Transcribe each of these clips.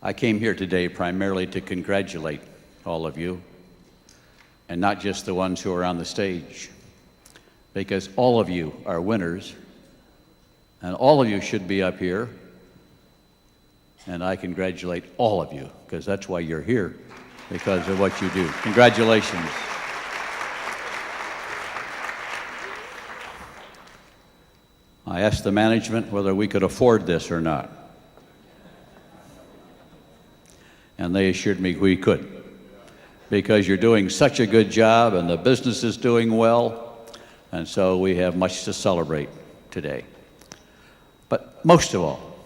I came here today primarily to congratulate all of you, and not just the ones who are on the stage, because all of you are winners, and all of you should be up here, and I congratulate all of you, because that's why you're here, because of what you do. Congratulations. I asked the management whether we could afford this or not, and they assured me we could, because you're doing such a good job and the business is doing well, and so we have much to celebrate today. But most of all,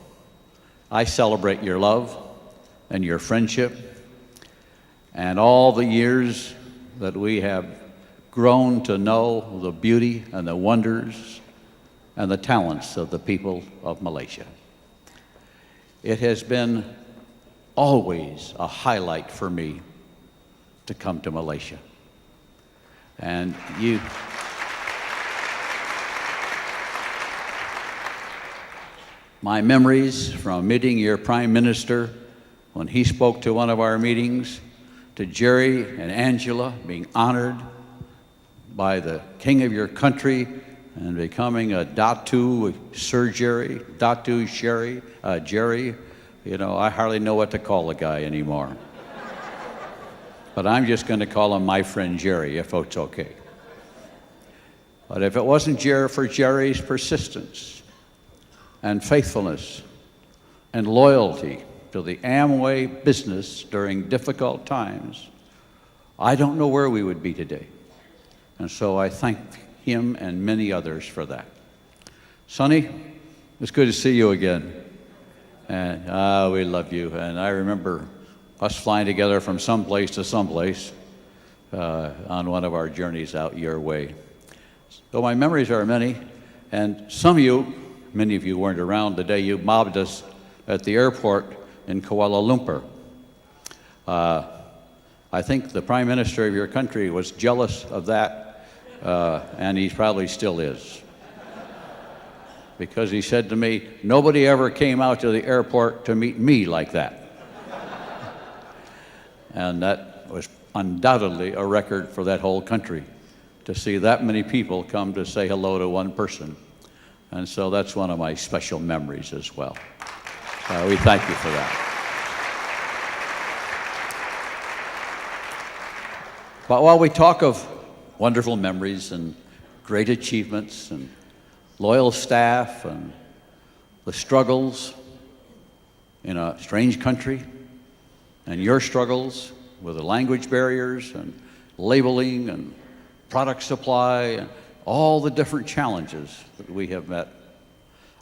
I celebrate your love and your friendship and all the years that we have grown to know the beauty and the wonders and the talents of the people of Malaysia. It has been always a highlight for me to come to Malaysia. And my memories from meeting your Prime Minister when he spoke to one of our meetings, to Jerry and Angela being honored by the king of your country and becoming a Datu Sir Jerry, Datu Sherry, Jerry. You know, I hardly know what to call the guy anymore. But I'm just going to call him my friend Jerry, if it's okay. But if it wasn't for Jerry's persistence and faithfulness and loyalty to the Amway business during difficult times, I don't know where we would be today. And so I thank him and many others for that. Sonny, it's good to see you again. And we love you. And I remember us flying together from someplace to someplace on one of our journeys out your way. So my memories are many, and many of you weren't around the day you mobbed us at the airport in Kuala Lumpur. I think the Prime Minister of your country was jealous of that, and he probably still is. Because he said to me, nobody ever came out to the airport to meet me like that. And that was undoubtedly a record for that whole country, to see that many people come to say hello to one person. And so that's one of my special memories as well. We thank you for that. But while we talk of wonderful memories and great achievements and loyal staff and the struggles in a strange country, and your struggles with the language barriers and labeling and product supply and all the different challenges that we have met,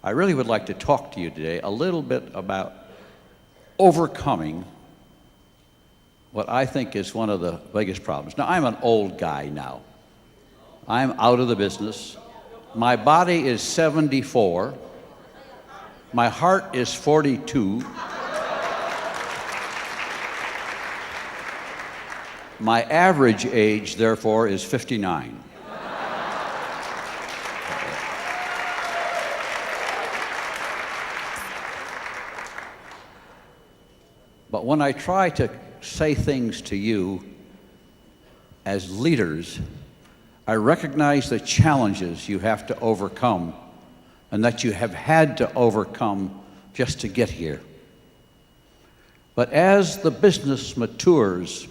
I really would like to talk to you today a little bit about overcoming what I think is one of the biggest problems. Now, I'm an old guy now. I'm out of the business. My body is 74. My heart is 42. My average age, therefore, is 59. But when I try to say things to you as leaders, I recognize the challenges you have to overcome and that you have had to overcome just to get here. But as the business matures,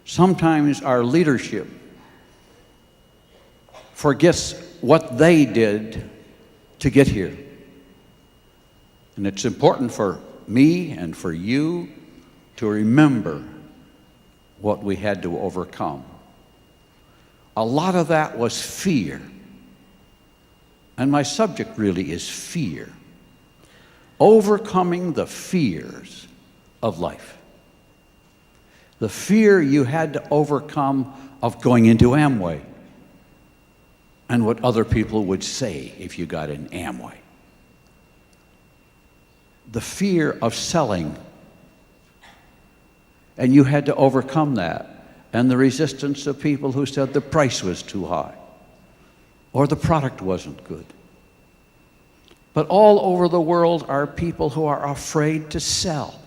sometimes our leadership forgets what they did to get here. And it's important for me and for you to remember what we had to overcome. A lot of that was fear. And my subject really is fear. Overcoming the fears of life. The fear you had to overcome of going into Amway and what other people would say if you got in Amway. The fear of selling, and you had to overcome that, and the resistance of people who said the price was too high or the product wasn't good. But all over the world are people who are afraid to sell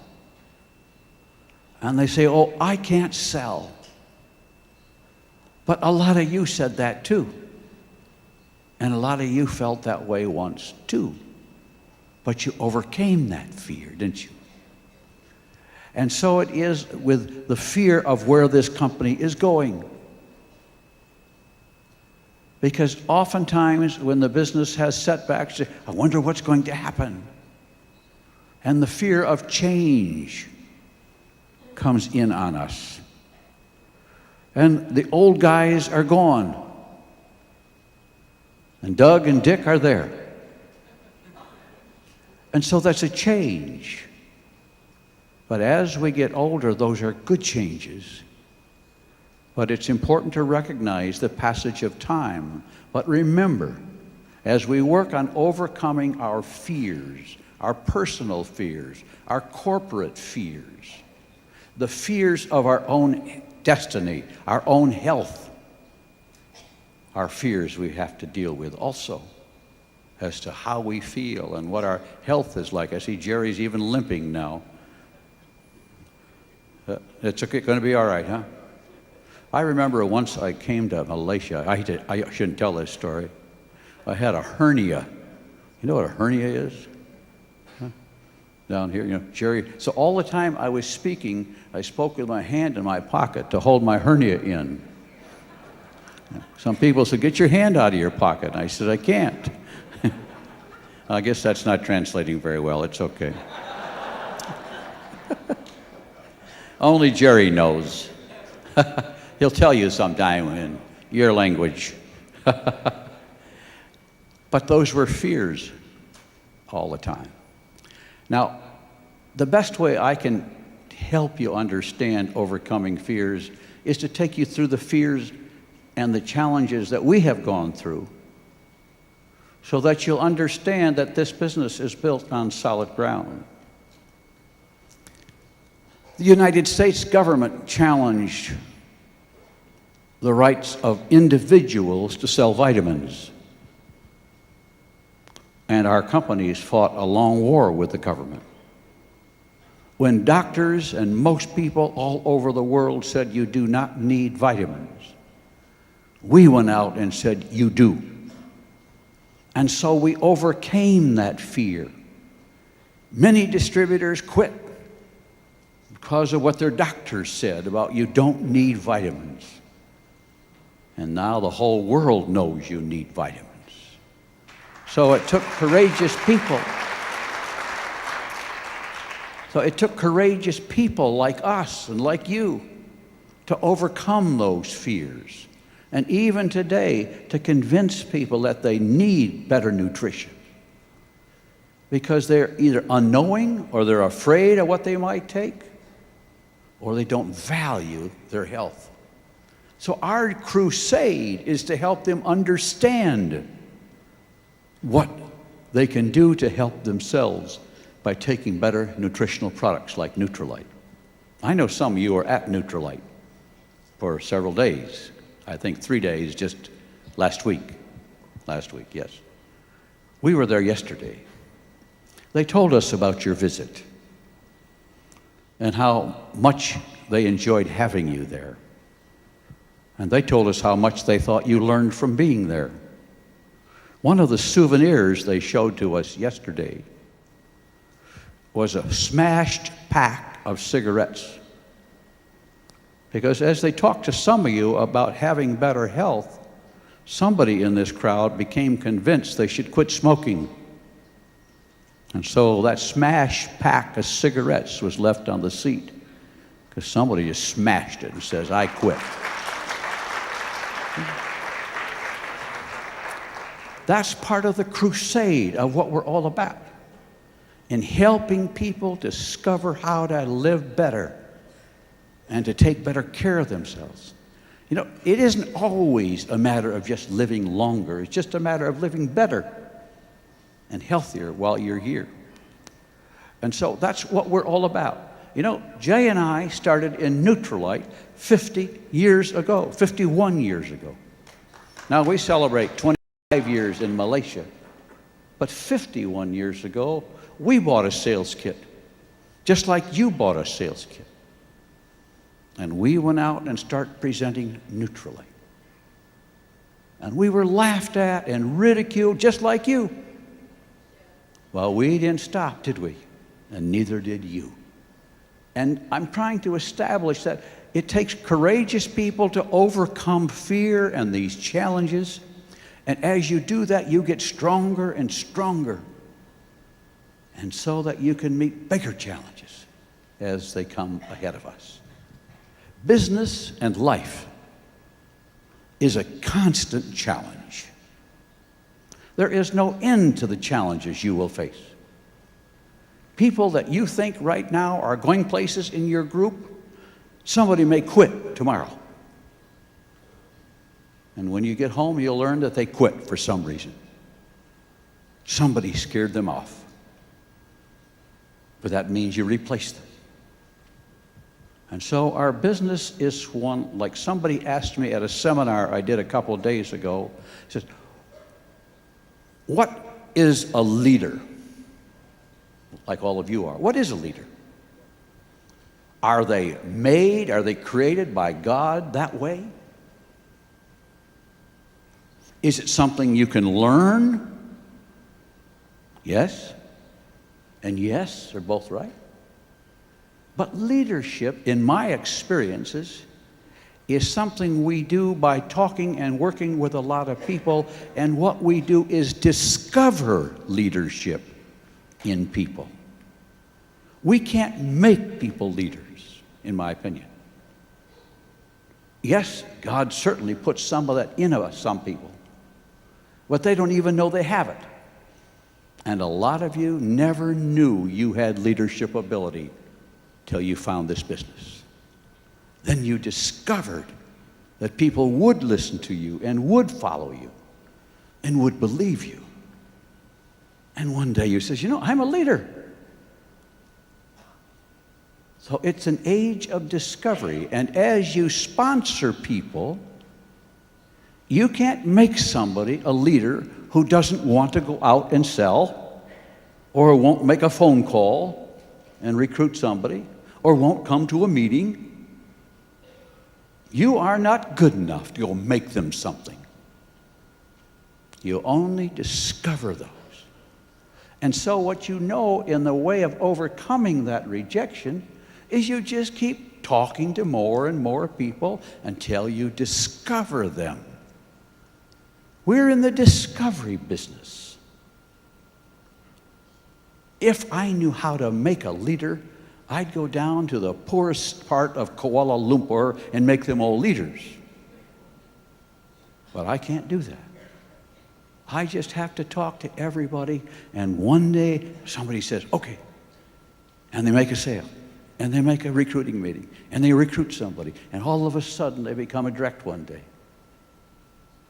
And they say, oh, I can't sell. But a lot of you said that too. And a lot of you felt that way once too. But you overcame that fear, didn't you? And so it is with the fear of where this company is going. Because oftentimes when the business has setbacks, I wonder what's going to happen. And the fear of change comes in on us. And the old guys are gone. And Doug and Dick are there. And so that's a change. But as we get older, those are good changes. But it's important to recognize the passage of time. But remember, as we work on overcoming our fears, our personal fears, our corporate fears, the fears of our own destiny, our own health, our fears we have to deal with also as to how we feel and what our health is like. I see Jerry's even limping now. It's okay, going to be all right, huh? I remember once I came to Malaysia. I shouldn't tell this story. I had a hernia. You know what a hernia is? Huh? Down here, you know, Jerry. So all the time I was speaking, I spoke with my hand in my pocket to hold my hernia in. Some people said, get your hand out of your pocket. And I said, I can't. I guess that's not translating very well. It's okay. Only Jerry knows. He'll tell you sometime in your language. But those were fears all the time. Now, the best way I can help you understand overcoming fears is to take you through the fears and the challenges that we have gone through so that you'll understand that this business is built on solid ground. The United States government challenged the rights of individuals to sell vitamins. And our companies fought a long war with the government. When doctors and most people all over the world said you do not need vitamins, we went out and said you do. And so we overcame that fear. Many distributors quit because of what their doctors said about you don't need vitamins. And now the whole world knows you need vitamins. So it took courageous people. So it took courageous people like us and like you to overcome those fears. And even today, to convince people that they need better nutrition. Because they're either unknowing or they're afraid of what they might take, or they don't value their health. So our crusade is to help them understand what they can do to help themselves by taking better nutritional products like Nutrilite. I know some of you are at Nutrilite for several days. I think 3 days just last week. Last week, yes. We were there yesterday. They told us about your visit and how much they enjoyed having you there. And they told us how much they thought you learned from being there. One of the souvenirs they showed to us yesterday was a smashed pack of cigarettes. Because as they talked to some of you about having better health, somebody in this crowd became convinced they should quit smoking. And so that smashed pack of cigarettes was left on the seat because somebody just smashed it and says, I quit. That's part of the crusade of what we're all about, in helping people discover how to live better and to take better care of themselves. You know, it isn't always a matter of just living longer. It's just a matter of living better and healthier while you're here. And so that's what we're all about. You know, Jay and I started in Nutrilite 50 years ago, 51 years ago. Now we celebrate 25 years in Malaysia. But 51 years ago, we bought a sales kit, just like you bought a sales kit. And we went out and started presenting neutrally. And we were laughed at and ridiculed just like you. Well, we didn't stop, did we? And neither did you. And I'm trying to establish that it takes courageous people to overcome fear and these challenges. And as you do that, you get stronger and stronger. And so that you can meet bigger challenges as they come ahead of us. Business and life is a constant challenge. There is no end to the challenges you will face. People that you think right now are going places in your group, somebody may quit tomorrow. And when you get home, you'll learn that they quit for some reason. Somebody scared them off. But that means you replace them. And so our business is one, like somebody asked me at a seminar I did a couple of days ago, he says, what is a leader? Like all of you are. What is a leader? Are they made, are they created by God that way? Is it something you can learn? Yes. And yes, they're both right. But leadership, in my experiences, is something we do by talking and working with a lot of people, and what we do is discover leadership in people. We can't make people leaders, in my opinion. Yes, God certainly puts some of that in us, some people, but they don't even know they have it. And a lot of you never knew you had leadership ability till you found this business. Then you discovered that people would listen to you and would follow you and would believe you. And one day you says, I'm a leader. So it's an age of discovery. And as you sponsor people, you can't make somebody a leader who doesn't want to go out and sell, or won't make a phone call and recruit somebody, or won't come to a meeting. You are not good enough to go make them something. You only discover those. And so what you know in the way of overcoming that rejection is you just keep talking to more and more people until you discover them. We're in the discovery business. If I knew how to make a leader, I'd go down to the poorest part of Kuala Lumpur and make them all leaders. But I can't do that. I just have to talk to everybody, and one day somebody says, okay, and they make a sale, and they make a recruiting meeting, and they recruit somebody, and all of a sudden they become a direct one day.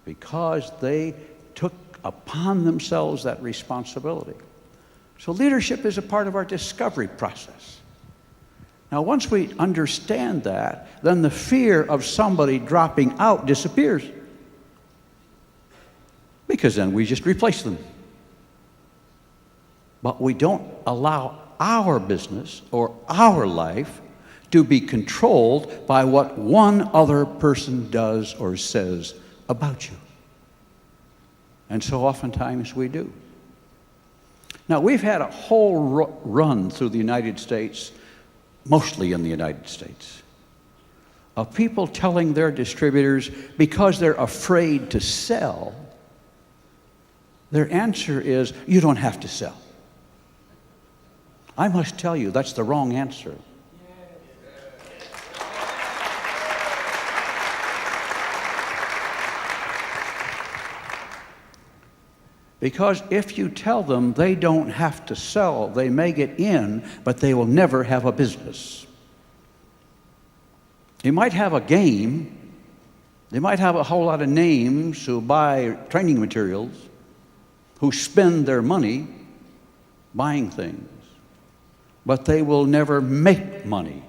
Because they took upon themselves that responsibility. So leadership is a part of our discovery process. Now, once we understand that, then the fear of somebody dropping out disappears. Because then we just replace them. But we don't allow our business or our life to be controlled by what one other person does or says about you. And so oftentimes we do. Now, we've had a whole run through the United States, mostly in the United States, of people telling their distributors, because they're afraid to sell, their answer is, you don't have to sell. I must tell you, that's the wrong answer. Because if you tell them they don't have to sell, they may get in, but they will never have a business. They might have a game. They might have a whole lot of names who buy training materials, who spend their money buying things, but they will never make money.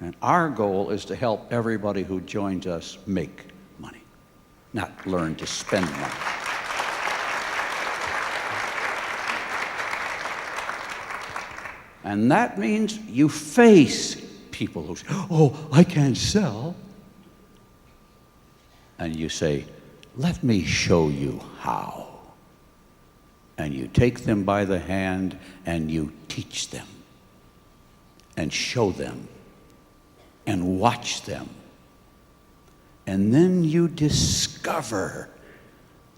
And our goal is to help everybody who joins us make money, not learn to spend money. And that means you face people who say, oh, I can't sell. And you say, let me show you how. And you take them by the hand and you teach them and show them and watch them. And then you discover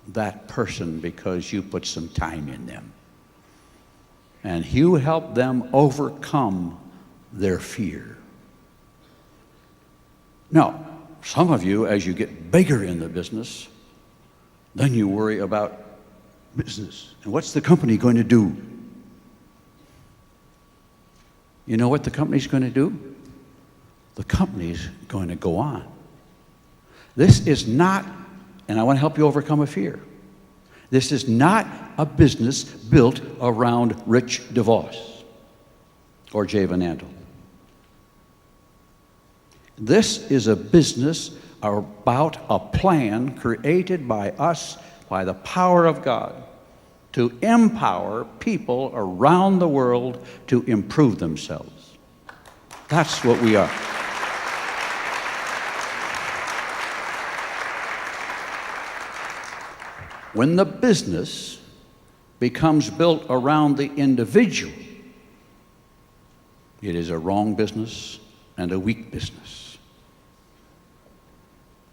that person because you put some time in them. And you help them overcome their fear. Now, some of you, as you get bigger in the business, then you worry about business. And what's the company going to do? You know what the company's going to do? The company's going to go on. This is not, and I want to help you overcome a fear, this is not a business built around Rich DeVos or Jay Van Andel. This is a business about a plan created by us, by the power of God, to empower people around the world to improve themselves. That's what we are. When the business becomes built around the individual, it is a wrong business and a weak business.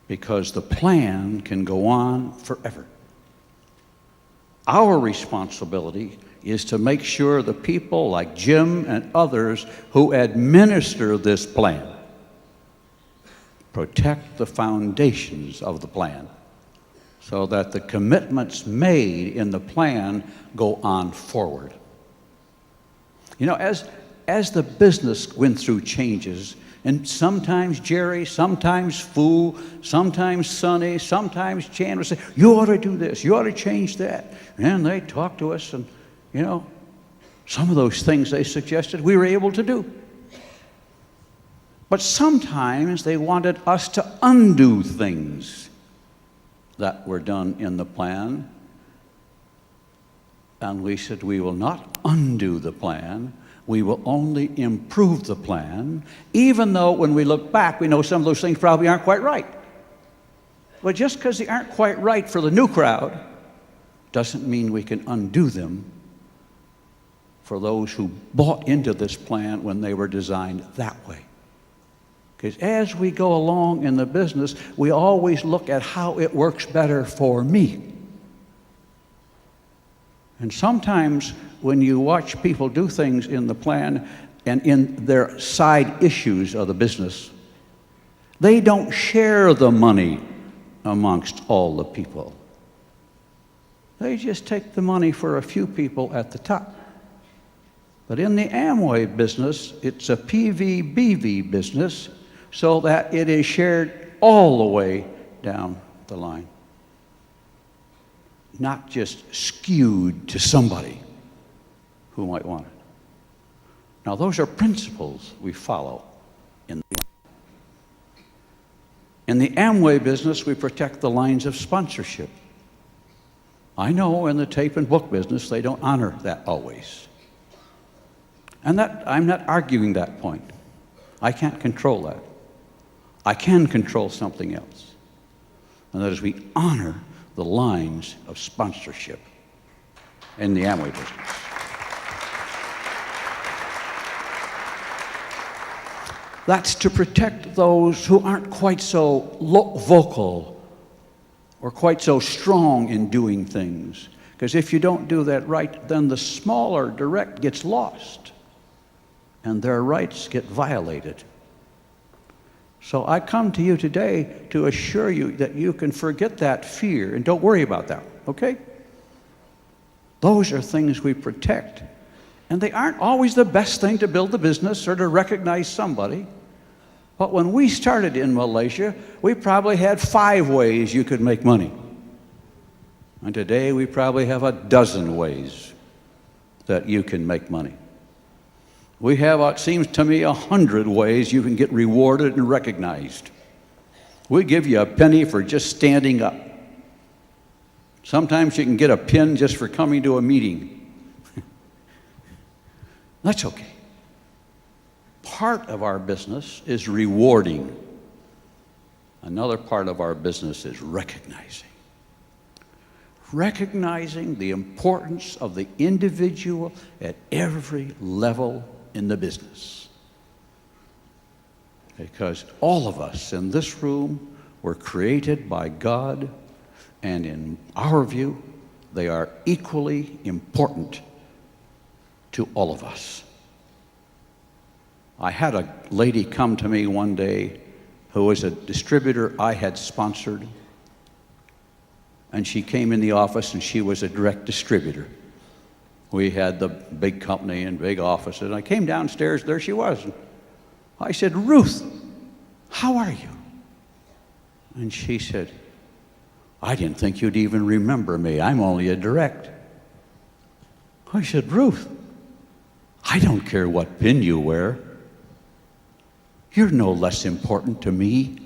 Because the plan can go on forever. Our responsibility is to make sure the people like Jim and others who administer this plan protect the foundations of the plan so that the commitments made in the plan go on forward. You know, as the business went through changes, and sometimes Jerry, sometimes Fu, sometimes Sonny, sometimes Chan would say, you ought to do this, you ought to change that. And they talked to us, and, you know, some of those things they suggested we were able to do. But sometimes they wanted us to undo things that were done in the plan. And we said, we will not undo the plan. We will only improve the plan, even though when we look back, we know some of those things probably aren't quite right. But just because they aren't quite right for the new crowd doesn't mean we can undo them for those who bought into this plan when they were designed that way. Because as we go along in the business, we always look at how it works better for me. And sometimes when you watch people do things in the plan and in their side issues of the business, they don't share the money amongst all the people. They just take the money for a few people at the top. But in the Amway business, it's a PV-BV business, so that it is shared all the way down the line. Not just skewed to somebody who might want it. Now, those are principles we follow in the Amway business. We protect the lines of sponsorship. I know in the tape and book business they don't honor that always. And that I'm not arguing that point. I can't control that. I can control something else. And that is we honor the lines of sponsorship in the Amway business. That's to protect those who aren't quite so vocal or quite so strong in doing things. Because if you don't do that right, then the smaller direct gets lost and their rights get violated. So I come to you today to assure you that you can forget that fear and don't worry about that, okay? Those are things we protect. And they aren't always the best thing to build the business or to recognize somebody. But when we started in Malaysia, we probably had 5 ways you could make money. And today we probably have 12 ways that you can make money. We have, it seems to me, 100 ways you can get rewarded and recognized. We give you a penny for just standing up. Sometimes you can get a pin just for coming to a meeting. That's okay. part of our business is rewarding. Another part of our business is recognizing. Recognizing the importance of the individual at every level in the business. Because all of us in this room were created by God, and in our view, they are equally important to all of us. I had a lady come to me one day who was a distributor I had sponsored, and she came in the office and she was a direct distributor. We had the big company and big offices, and I came downstairs, there she was. And I said, "Ruth, how are you?" And she said, "I didn't think you'd even remember me. I'm only a direct." I said, "Ruth, I don't care what pin you wear. You're no less important to me.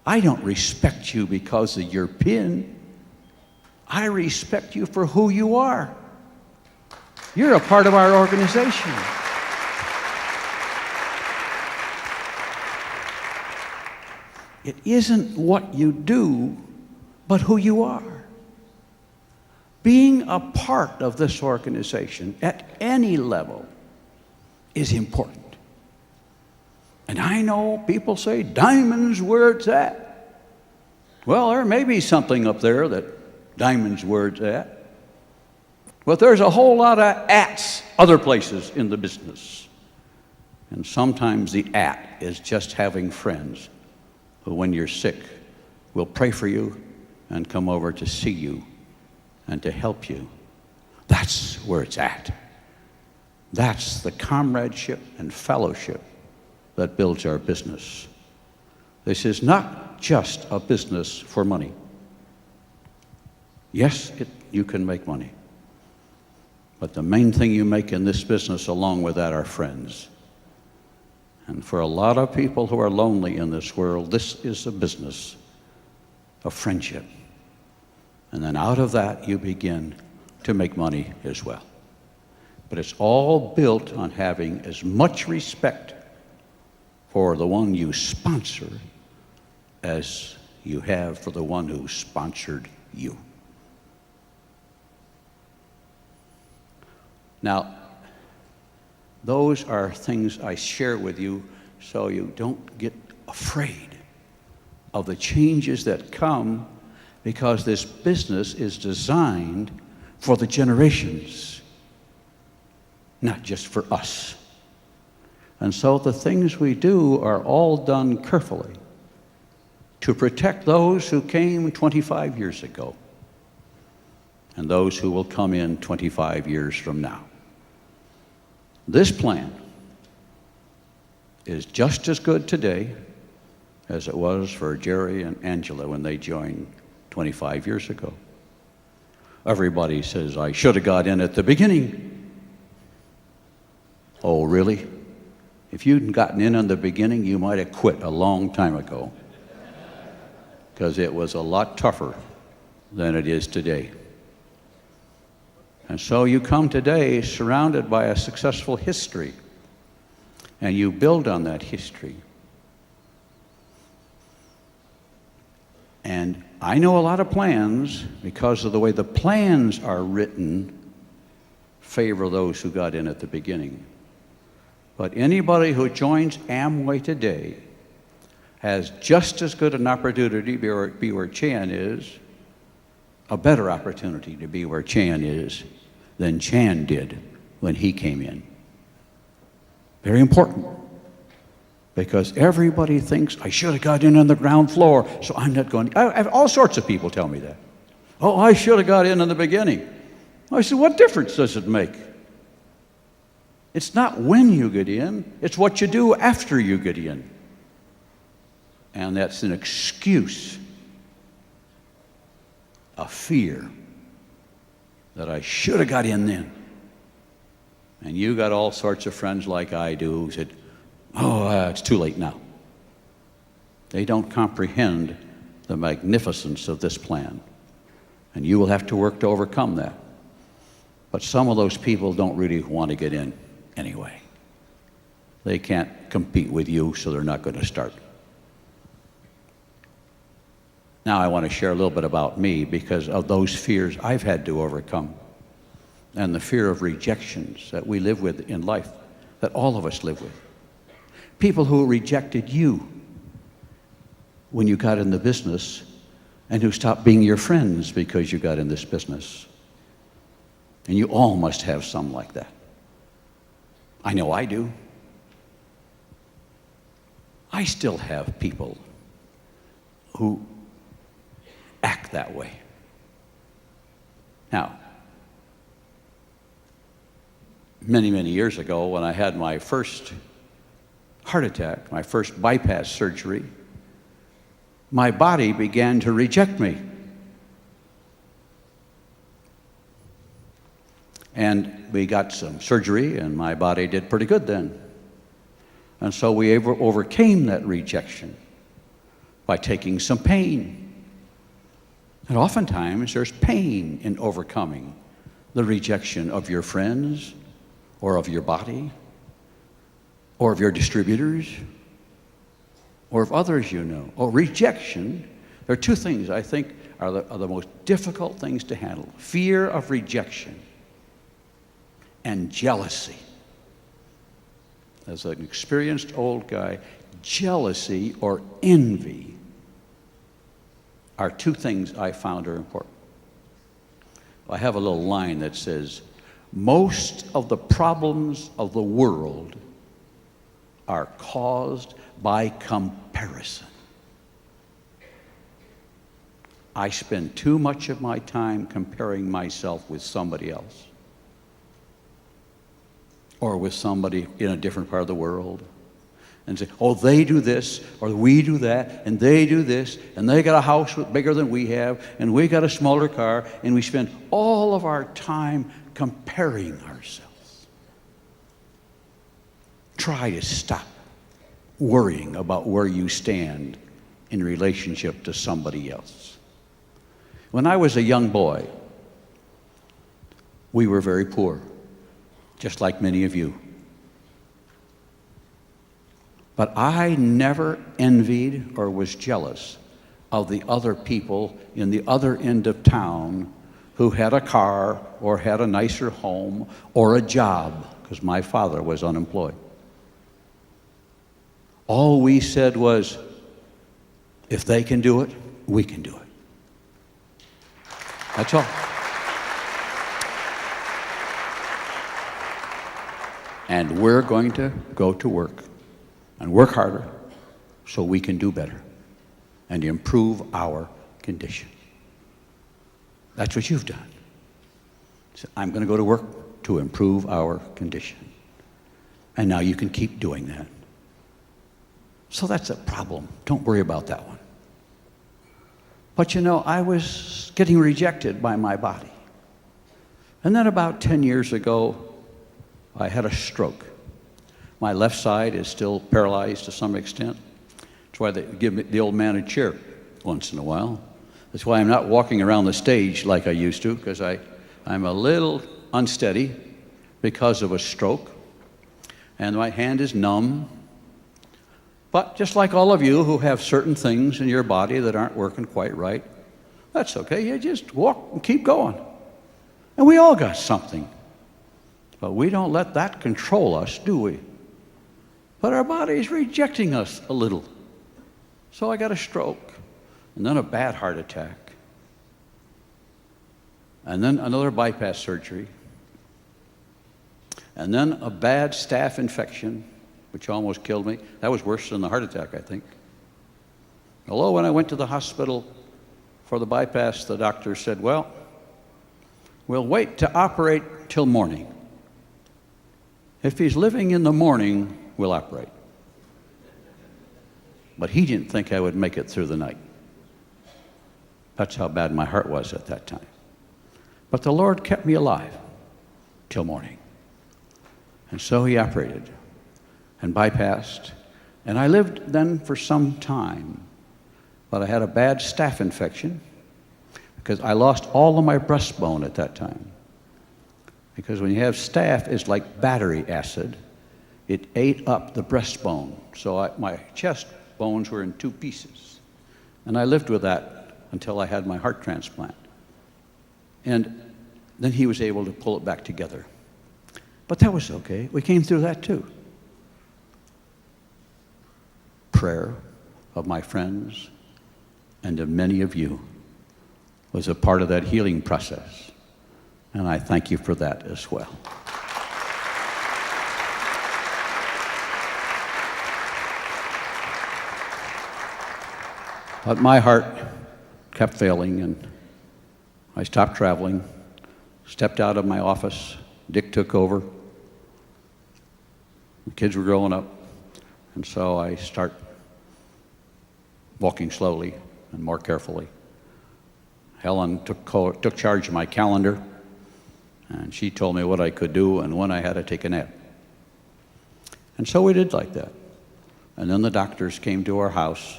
I don't respect you because of your pin. I respect you for who you are. You're a part of our organization." It isn't what you do, but who you are. Being a part of this organization at any level is important. And I know people say, "Diamond's where it's at." Well, there may be something up there that Diamond's where it's at. But there's a whole lot of ats other places in the business. And sometimes the at is just having friends who, when you're sick, will pray for you and come over to see you and to help you. That's where it's at. That's the comradeship and fellowship that builds our business. This is not just a business for money. Yes, you can make money. But the main thing you make in this business along with that are friends. And for a lot of people who are lonely in this world, this is a business of friendship. And then out of that, you begin to make money as well. But it's all built on having as much respect for the one you sponsor as you have for the one who sponsored you. Now, those are things I share with you so you don't get afraid of the changes that come, because this business is designed for the generations, not just for us. And so the things we do are all done carefully to protect those who came 25 years ago and those who will come in 25 years from now. This plan is just as good today as it was for Jerry and Angela when they joined 25 years ago. Everybody says, "I should have got in at the beginning." Oh, really? If you'd gotten in the beginning, you might have quit a long time ago, because it was a lot tougher than it is today. And so you come today surrounded by a successful history, and you build on that history. And I know a lot of plans, because of the way the plans are written, favor those who got in at the beginning. But anybody who joins Amway today has just as good an opportunity to be where Chan is, a better opportunity to be where Chan is than Chan did when he came in. Very important. Because everybody thinks, "I should have got in on the ground floor, so I'm not going." I have all sorts of people tell me that. "Oh, I should have got in the beginning." I said, "What difference does it make? It's not when you get in, it's what you do after you get in." And that's an excuse, a fear that I should have got in then. And you got all sorts of friends like I do who said, "Oh, it's too late now." They don't comprehend the magnificence of this plan. And you will have to work to overcome that. But some of those people don't really want to get in anyway. they can't compete with you, so they're not going to start. Now I want to share a little bit about me because of those fears I've had to overcome and the fear of rejections that we live with in life, that all of us live with. People who rejected you when you got in the business and who stopped being your friends because you got in this business. And you all must have some like that. I know I do. I still have people who act that way. Now, many, many years ago, when I had my first heart attack, my first bypass surgery, my body began to reject me. And we got some surgery, and my body did pretty good then. And so we overcame that rejection by taking some pain. And oftentimes there's pain in overcoming the rejection of your friends, or of your body, or of your distributors, or of others you know. Oh, rejection, there are two things I think are the most difficult things to handle. Fear of rejection and jealousy. As an experienced old guy, jealousy or envy are two things I found are important. I have a little line that says, most of the problems of the world are caused by comparison. I spend too much of my time comparing myself with somebody else, or with somebody in a different part of the world, and say, oh, they do this, or we do that, and they do this, and they got a house bigger than we have, and we got a smaller car, and we spend all of our time comparing ourselves. Try to stop worrying about where you stand in relationship to somebody else. When I was a young boy, we were very poor, just like many of you. But I never envied or was jealous of the other people in the other end of town who had a car or had a nicer home or a job, because my father was unemployed. All we said was, if they can do it, we can do it. That's all. And we're going to go to work and work harder so we can do better and improve our condition. That's what you've done. So I'm going to go to work to improve our condition. And now you can keep doing that. So that's a problem. Don't worry about that one. But you know, I was getting rejected by my body. And then about 10 years ago, I had a stroke. My left side is still paralyzed to some extent. That's why they give me the old man a chair once in a while. That's why I'm not walking around the stage like I used to, because I'm a little unsteady because of a stroke. And my hand is numb. But just like all of you who have certain things in your body that aren't working quite right, that's okay. You just walk and keep going. And we all got something. But we don't let that control us, do we? But our body's rejecting us a little. So I got a stroke, and then a bad heart attack, and then another bypass surgery, and then a bad staph infection, which almost killed me. That was worse than the heart attack, I think. Although when I went to the hospital for the bypass, the doctor said, well, we'll wait to operate till morning. If he's living in the morning, we'll operate. But he didn't think I would make it through the night. That's how bad my heart was at that time. But the Lord kept me alive till morning. And so he operated and bypassed. And I lived then for some time. But I had a bad staph infection because I lost all of my breastbone at that time. Because when you have staph, it's like battery acid. it ate up the breastbone. So my chest bones were in two pieces. And I lived with that until I had my heart transplant. And then he was able to pull it back together. But that was okay. We came through that too. Prayer of my friends and of many of you was a part of that healing process. And I thank you for that as well. But my heart kept failing, and I stopped traveling, stepped out of my office. Dick took over. The kids were growing up, and so I start walking slowly and more carefully. Helen took charge of my calendar, and she told me what I could do and when I had to take a nap. And so we did like that. And then the doctors came to our house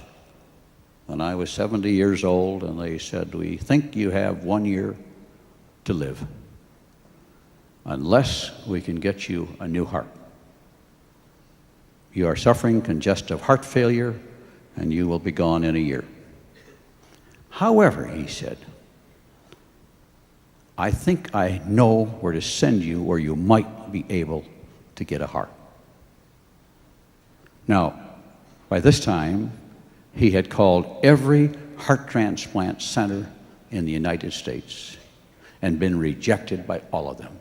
when I was 70 years old, and they said, "We think you have 1 year to live, unless we can get you a new heart. You are suffering congestive heart failure, and you will be gone in a year. However," he said, "I think I know where to send you where you might be able to get a heart." Now, by this time, he had called every heart transplant center in the United States and been rejected by all of them.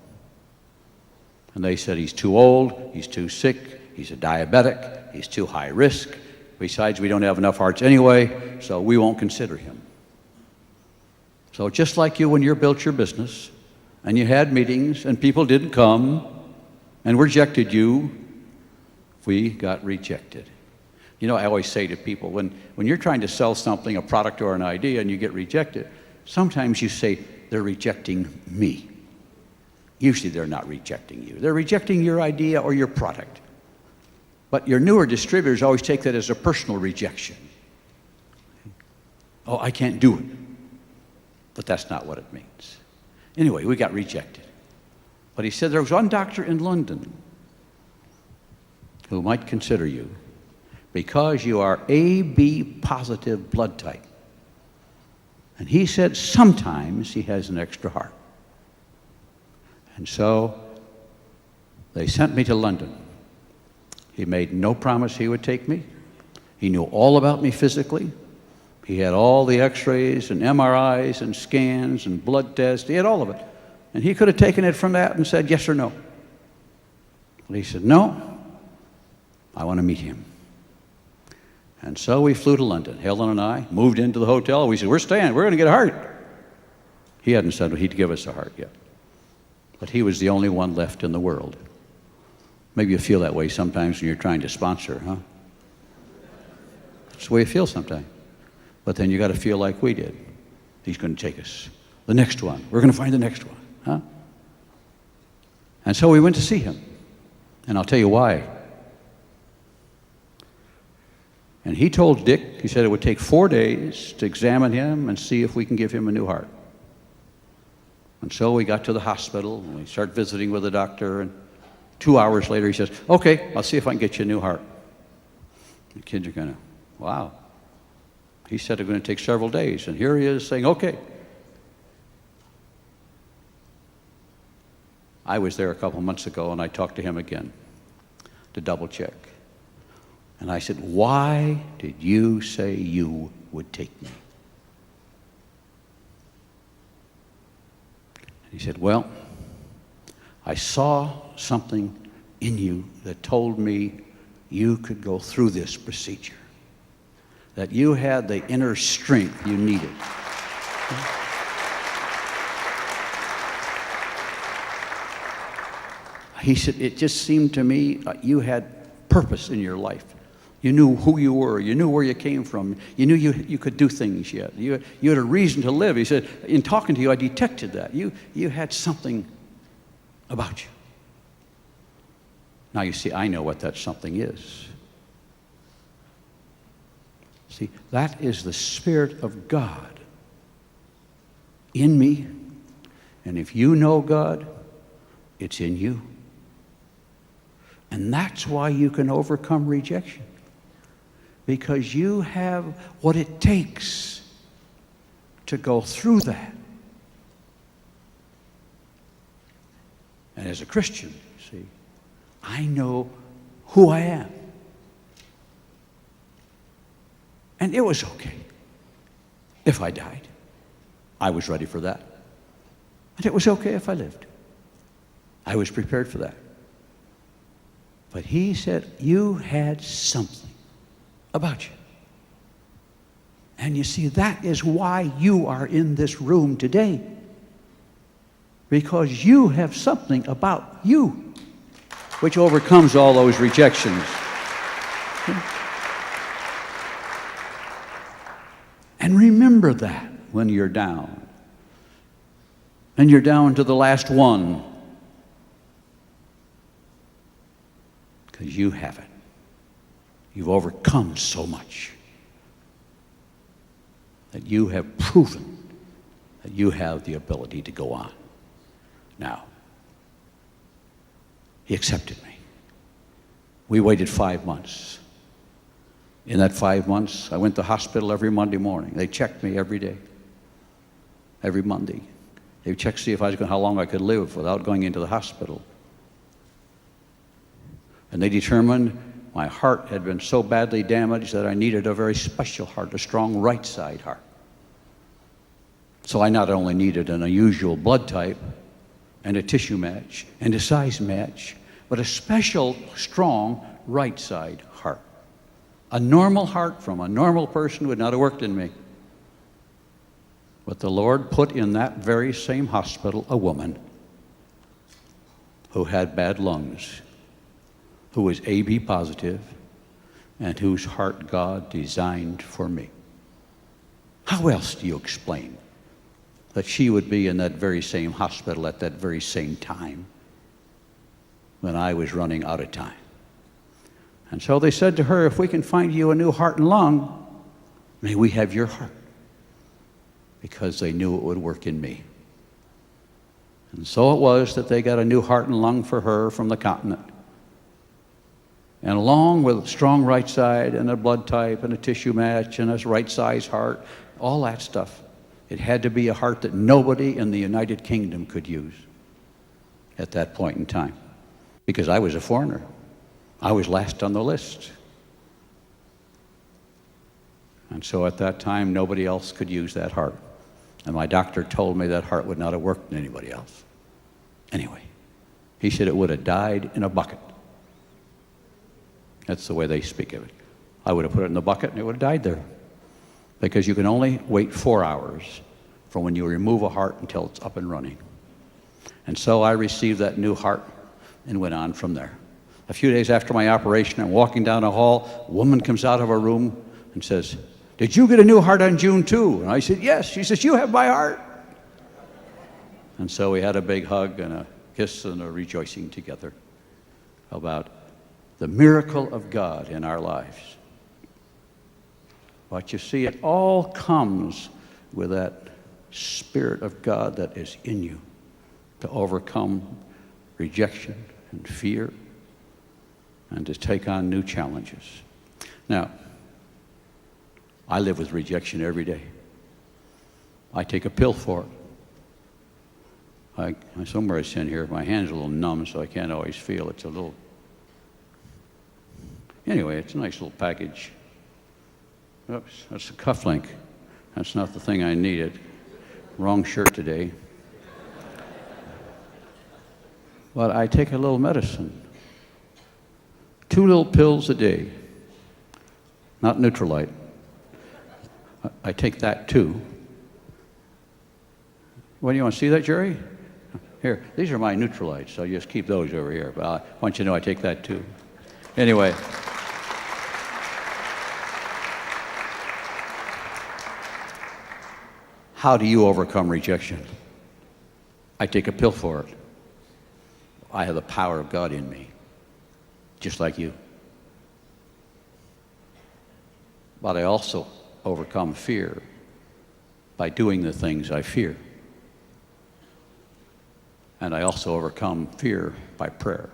And they said, "He's too old, he's too sick, he's a diabetic, he's too high risk. Besides, we don't have enough hearts anyway, so we won't consider him." So just like you when you built your business and you had meetings and people didn't come and rejected you, we got rejected. You know, I always say to people, when you're trying to sell something, a product or an idea, and you get rejected, sometimes you say, "They're rejecting me." Usually they're not rejecting you. They're rejecting your idea or your product. But your newer distributors always take that as a personal rejection. "Oh, I can't do it." But that's not what it means. Anyway, we got rejected. But he said there was one doctor in London who might consider you because you are AB positive blood type. And he said sometimes he has an extra heart. And so they sent me to London. He made no promise he would take me. He knew all about me physically. He had all the x-rays and MRIs and scans and blood tests. He had all of it. And he could have taken it from that and said yes or no. But he said, "No, I want to meet him." And so we flew to London. Helen and I moved into the hotel. We said, "We're staying. We're going to get a heart." He hadn't said he'd give us a heart yet. But he was the only one left in the world. Maybe you feel that way sometimes when you're trying to sponsor, huh? That's the way you feel sometimes. But then you got to feel like we did. He's going to take us. The next one. We're going to find the next one, huh? And so we went to see him. And I'll tell you why. And he told Dick, he said it would take 4 days to examine him and see if we can give him a new heart. And so we got to the hospital, and we started visiting with the doctor, and 2 hours later he says, "Okay, I'll see if I can get you a new heart." The kids are going to, wow. He said it's going to take several days, and here he is saying, "Okay." I was there a couple months ago, and I talked to him again to double check. And I said, "Why did you say you would take me?" And he said, "Well, I saw something in you that told me you could go through this procedure, that you had the inner strength you needed." He said, "It just seemed to me you had purpose in your life. You knew who you were. You knew where you came from. You knew you could do things yet. You had a reason to live." He said, "In talking to you, I detected that. You had something about you." Now, you see, I know what that something is. See, that is the Spirit of God in me. And if you know God, it's in you. And that's why you can overcome rejection. Because you have what it takes to go through that. And as a Christian, see, I know who I am. And it was okay if I died. I was ready for that. And it was okay if I lived. I was prepared for that. But he said, you had something about you. And you see, that is why you are in this room today. Because you have something about you which overcomes all those rejections. And remember that when you're down. And you're down to the last one. Because you have it. You've overcome so much that you have proven that you have the ability to go on. Now, he accepted me. We waited 5 months. In that 5 months, I went to the hospital every Monday morning. They checked me every day, every Monday. They checked to see if I was how long I could live without going into the hospital. And they determined my heart had been so badly damaged that I needed a very special heart, a strong right side heart. So I not only needed an unusual blood type and a tissue match and a size match, but a special, strong right side heart. A normal heart from a normal person would not have worked in me. But the Lord put in that very same hospital a woman who had bad lungs, who was AB positive, and whose heart God designed for me. How else do you explain that she would be in that very same hospital at that very same time when I was running out of time? And so they said to her, if we can find you a new heart and lung, may we have your heart. Because they knew it would work in me. And so it was that they got a new heart and lung for her from the continent. And along with a strong right side and a blood type and a tissue match and a right size heart, all that stuff, it had to be a heart that nobody in the United Kingdom could use at that point in time. Because I was a foreigner. I was last on the list. And so at that time, nobody else could use that heart. And my doctor told me that heart would not have worked in anybody else. Anyway, he said it would have died in a bucket. That's the way they speak of it. I would have put it in the bucket and it would have died there. Because you can only wait 4 hours from when you remove a heart until it's up and running. And so I received that new heart and went on from there. A few days after my operation, I'm walking down a hall, a woman comes out of her room and says, did you get a new heart on June 2? And I said, yes. She says, you have my heart. And so we had a big hug and a kiss and a rejoicing together about the miracle of God in our lives. But you see, it all comes with that Spirit of God that is in you to overcome rejection and fear and to take on new challenges. Now, I live with rejection every day. I take a pill for it. Somewhere it's in here. My hand's a little numb, so I can't always feel. It's a little... Anyway, it's a nice little package. Oops, that's a cufflink. That's not the thing I needed. Wrong shirt today. But I take a little medicine. 2 little pills a day. Not Neutralite. I take that too. What do you want to see that, Jerry? Here, these are my Neutralites, so just keep those over here. But I want you to know I take that too. Anyway. How do you overcome rejection? I take a pill for it. I have the power of God in me, just like you. But I also overcome fear by doing the things I fear. And I also overcome fear by prayer.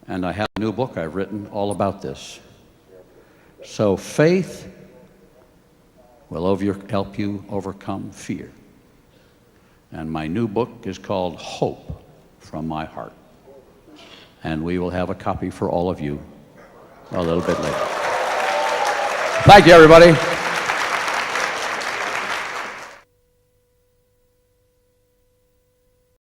And I have a new book I've written all about this. So faith will help you overcome fear. And my new book is called Hope from My Heart. And we will have a copy for all of you a little bit later. Thank you, everybody.